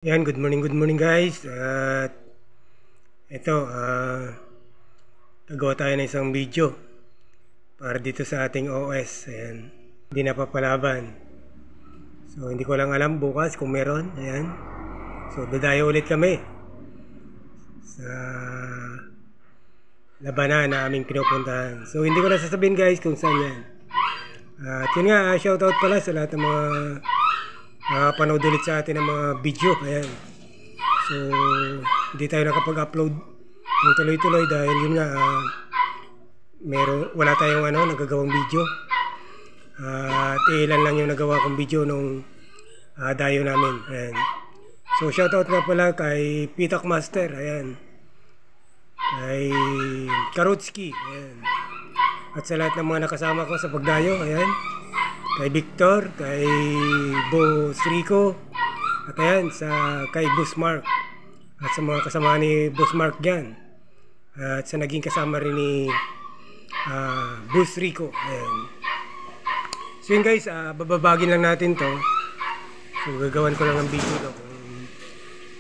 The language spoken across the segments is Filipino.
Yan, good morning guys. At ito, gagawa tayo ng isang video para dito sa ating OS. Ayan, hindi napapalaban. So, hindi ko lang alam bukas kung meron. Ayan. So, dadayo ulit kami sa labanan na aming pinupuntahan. So, hindi ko na sasabihin guys kung saan yan. At yun nga, shoutout pala sa lahat ng mga panood ulit sa atin ng mga video. Ayan. So, hindi tayo nakapag-upload ng tuloy-tuloy dahil yun nga, wala tayong nagagawang video. At ilan lang yung nagawa kong video nung dayo namin. Ayan. So, shoutout nga pala kay Pitak Master. Ayan. Kay Karutski. Ayan. At sa lahat ng mga nakasama ko sa pagdayo. Ayan. Kay Victor, kay Boss Rico, at ayan, kay Boss Mark, at sa mga kasama ni Boss Mark dyan, at sa naging kasama rin ni Boss Rico. Ayan. So yun guys, bababagin lang natin to. So gagawan ko lang ng video to kung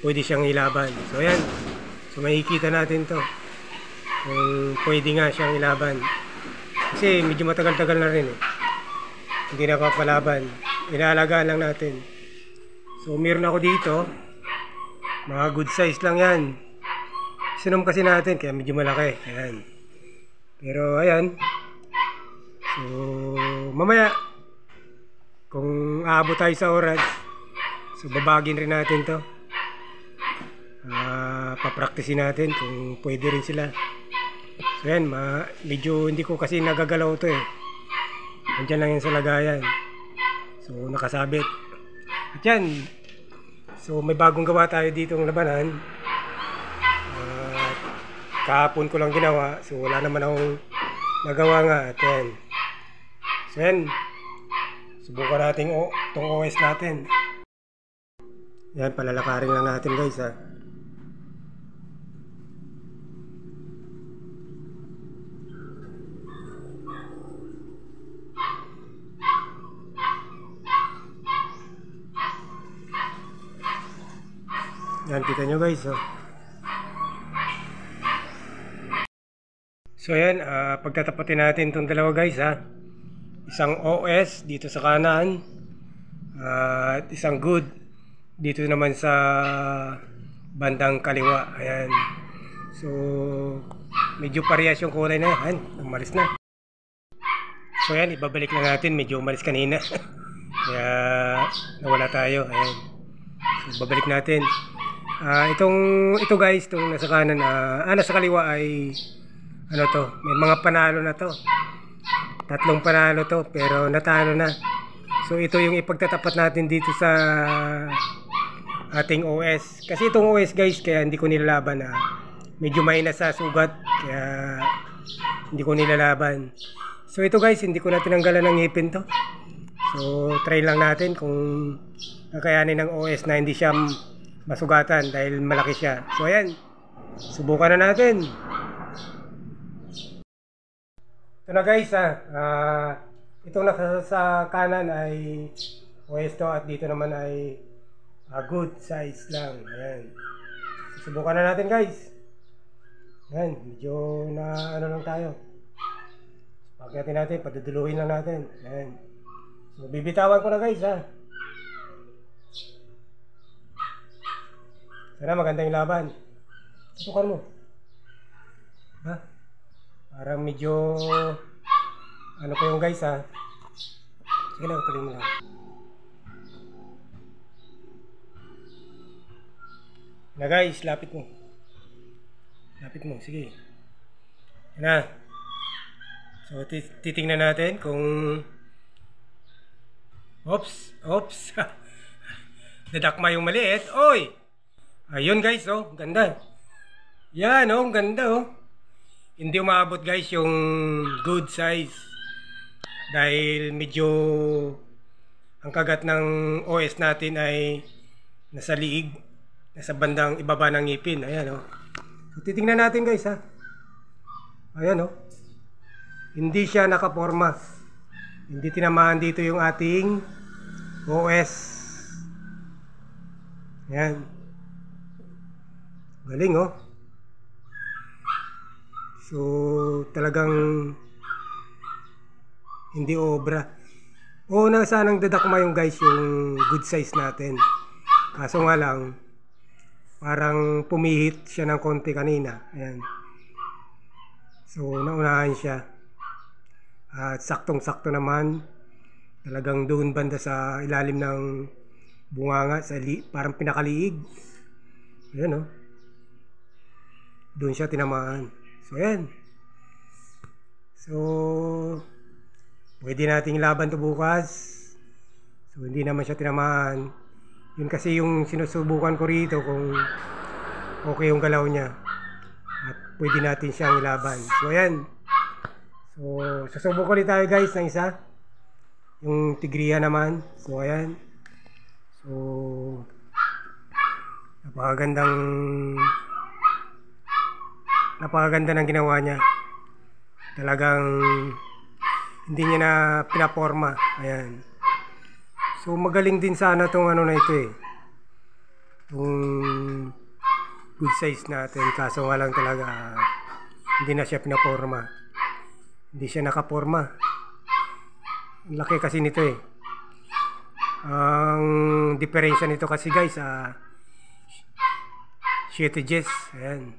pwede siyang ilaban. So ayan, so makikita natin to kung pwede nga siyang ilaban, kasi medyo matagal-tagal na rin hindi na papalaban. Inaalagaan lang natin. So meron ako dito, mga good size lang yan. Sinom kasi natin kaya medyo malaki. Ayan. Pero ayan, so mamaya kung aabot tayo sa oras, so babagin rin natin to. Papraktisin natin kung pwede rin sila. So ayan, medyo hindi ko kasi nagagalaw to Andiyan lang yan sa lagayan. So nakasabit. At yan, so may bagong gawa tayo dito ng labanan. Kahapon ko lang ginawa. So wala naman akong nagawa nga. At yan, so yan, subukan natin itong OS natin. Yan, palalakarin lang natin guys Yan, kita nyo guys So yan, pagtatapatin natin itong dalawa guys Isang OS dito sa kanan, at isang good dito naman sa bandang kaliwa. Ayan. So medyo parehas yung kulay na yan. Umalis na. So yan, ibabalik na natin. Medyo umalis kanina kaya nawala tayo. Ayan. So babalik natin. Ito guys, itong nasa kanan, nasa kaliwa ay may mga panalo na to. 3 panalo to, pero natalo na. So ito yung ipagtatapat natin dito sa ating OS. Kasi itong OS guys, kaya hindi ko nilalaban medyo mahina sa sugat, kaya hindi ko nilalaban. So ito guys, hindi ko na tinanggalan ng ngipin to. So try lang natin kung kakayanin ng OS na hindi siya masugatan dahil malaki siya. So ayan, subukan na natin. Ito na guys itong nasa kanan ay OS to, at dito naman ay good size lang. Ayan, subukan na natin guys. Ayan, medyo na lang tayo. Pagkatin natin, paduduluhin lang natin. Ayan, so bibitawan ko na guys Sana maganda yung laban. Tutukan mo. Parang medyo pa yung guys Sige lang, tuloy mo lang. Na guys, lapit mo. Lapit mo, sige. Yan na. So titingnan natin kung Oops nadakma yung maliit. Oy! Ayun guys, ganda. Yan, ganda Hindi umabot guys yung good size dahil medyo ang kagat ng OS natin ay nasa liig, nasa bandang ibaba ng ngipin. Ayan So titingnan natin guys Ayan hindi siya nakaporma. Hindi tinamaan dito yung ating OS. Ayan. Galing oh. So talagang hindi obra. Oo na sanang dadakma yung guys yung good size natin. Kaso nga lang parang pumihit siya ng konti kanina. Ayan. So naunahan siya. At saktong-sakto naman. Talagang doon banda sa ilalim ng bunganga sa parang pinakaliig. Ayan oh. Doon siya tinamaan. So ayan. So pwede nating laban to bukas. So hindi naman siya tinamaan. Yun kasi yung sinusubukan ko rito kung okay yung galaw niya. At pwede natin siyang ilaban. So ayan. So susubok ulit tayo guys ng isa. Yung tigriya naman. So ayan. So napakaganda ng ginawa niya. Talagang hindi niya na pinaporma. Ayan. So magaling din sana tong ano na ito eh. Itong good size natin. Kaso nga lang talaga hindi na siya pinaporma. Hindi siya nakaporma. Ang laki kasi nito eh. Ang diferensya nito kasi guys 7 Gs. Ayan.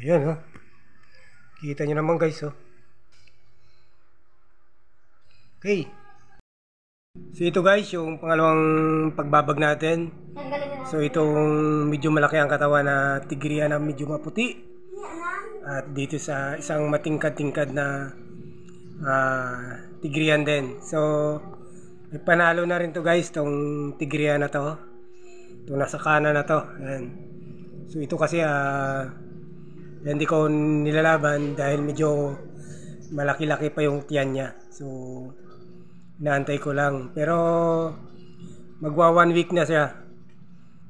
Ayan oh. Kita nyo naman guys oh. Okay. So ito guys yung pangalawang pagbabag natin. So itong medyo malaki ang katawan na tigriya na medyo maputi. At dito sa isang matingkad-tingkad na tigriyan din. So may panalo na rin to guys tong tigriya na to. Itong nasa kanan na to. Ayan. So ito kasi hindi ko nilalaban dahil medyo malaki-laki pa yung tiyan niya. So inaantay ko lang. Pero magwa 1 week na siya.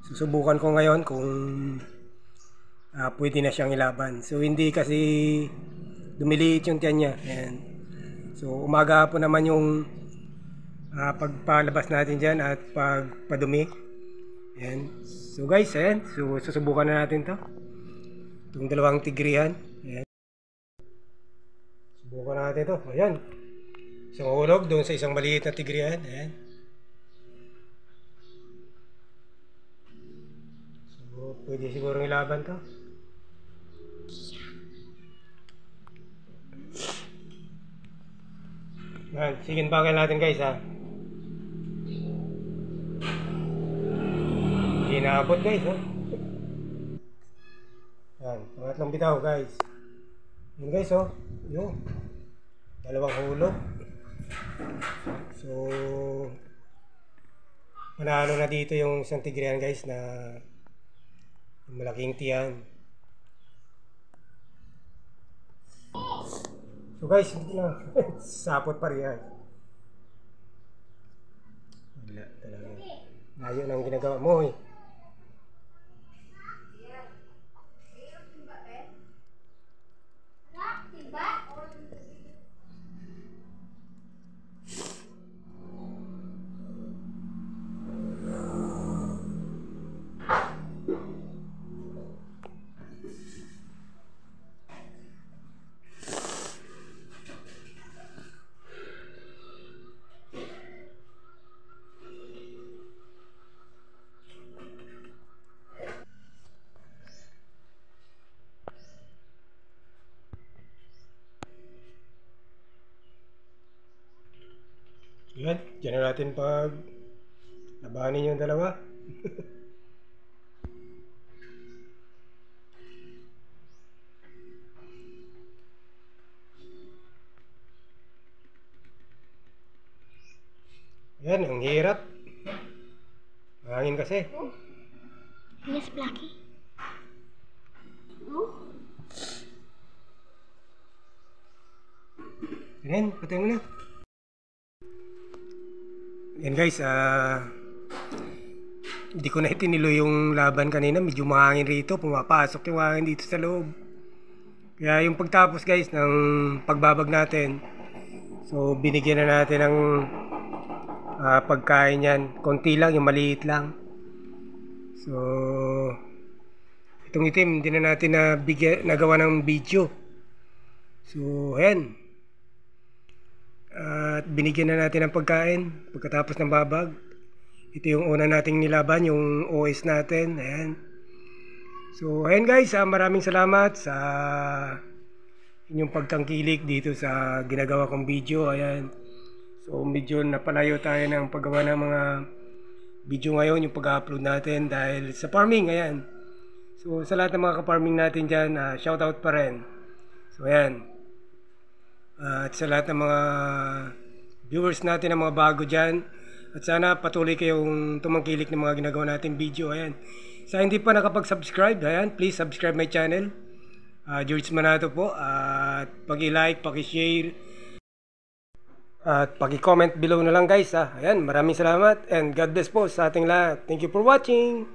Susubukan ko ngayon kung pwede na siyang ilaban. So hindi kasi dumiliit yung tiyan niya. Ayan. So umaga po naman yung pagpalabas natin dyan at pagpadumi. Ayan. So guys, ayan. So susubukan na natin to. Itong dalawang tigrihan. Ayan. Subukan natin to. Ayan. Isang hulog doon sa isang maliit na tigrihan. Ayan. So pwede siguro ilaban to. Ayan. Sige bakal natin guys ha. Hindi naabot guys ha. Yan, pangatlong bitaw guys. Yun guys oh. Yun. Dalawang hulog. So manalo na dito yung isang tigrihan guys na malaking tiyan. So guys, hindi na. Sapot pa rin yan. Wala talaga. Layo ng ginagawa mo eh. Yan, dyan na natin pag labanin yung dalawa. Yan, ang hirap. Mahangin kasi. Yes, Blackie. Yan, patay mo na. Yan guys, hindi ko na itinilo yung laban kanina. Medyo mahangin rito, pumapasok yung hangin dito sa loob. Kaya yung pagtapos guys ng pagbabag natin, so binigyan na natin ng pagkain yan. Konti lang, yung maliit lang. So, itong itim, hindi na natin nagawa ng video. So, ayan. At binigyan na natin ng pagkain pagkatapos ng babag. Ito yung una nating nilaban, yung OS natin. Ayan. So, ayan guys, maraming salamat sa inyong pagtangkilik dito sa ginagawa kong video. Ayan. So, medyo napalayo tayo ng paggawa ng mga video ngayon, yung pag-upload natin dahil sa farming. Ayan. So, sa lahat ng mga ka-farming natin dyan, shoutout pa rin. So, ayan. At sa lahat ng mga viewers natin, ng mga bago dyan. At sana patuloy kayong tumangkilik ng mga ginagawa natin video. Ayan. Sa hindi pa nakapag-subscribe, ayan, please subscribe my channel. George Manato po. At pag-i-like, pag-i-share, at pag-i-comment below na lang guys. Ayan, maraming salamat and God bless po sa ating lahat. Thank you for watching.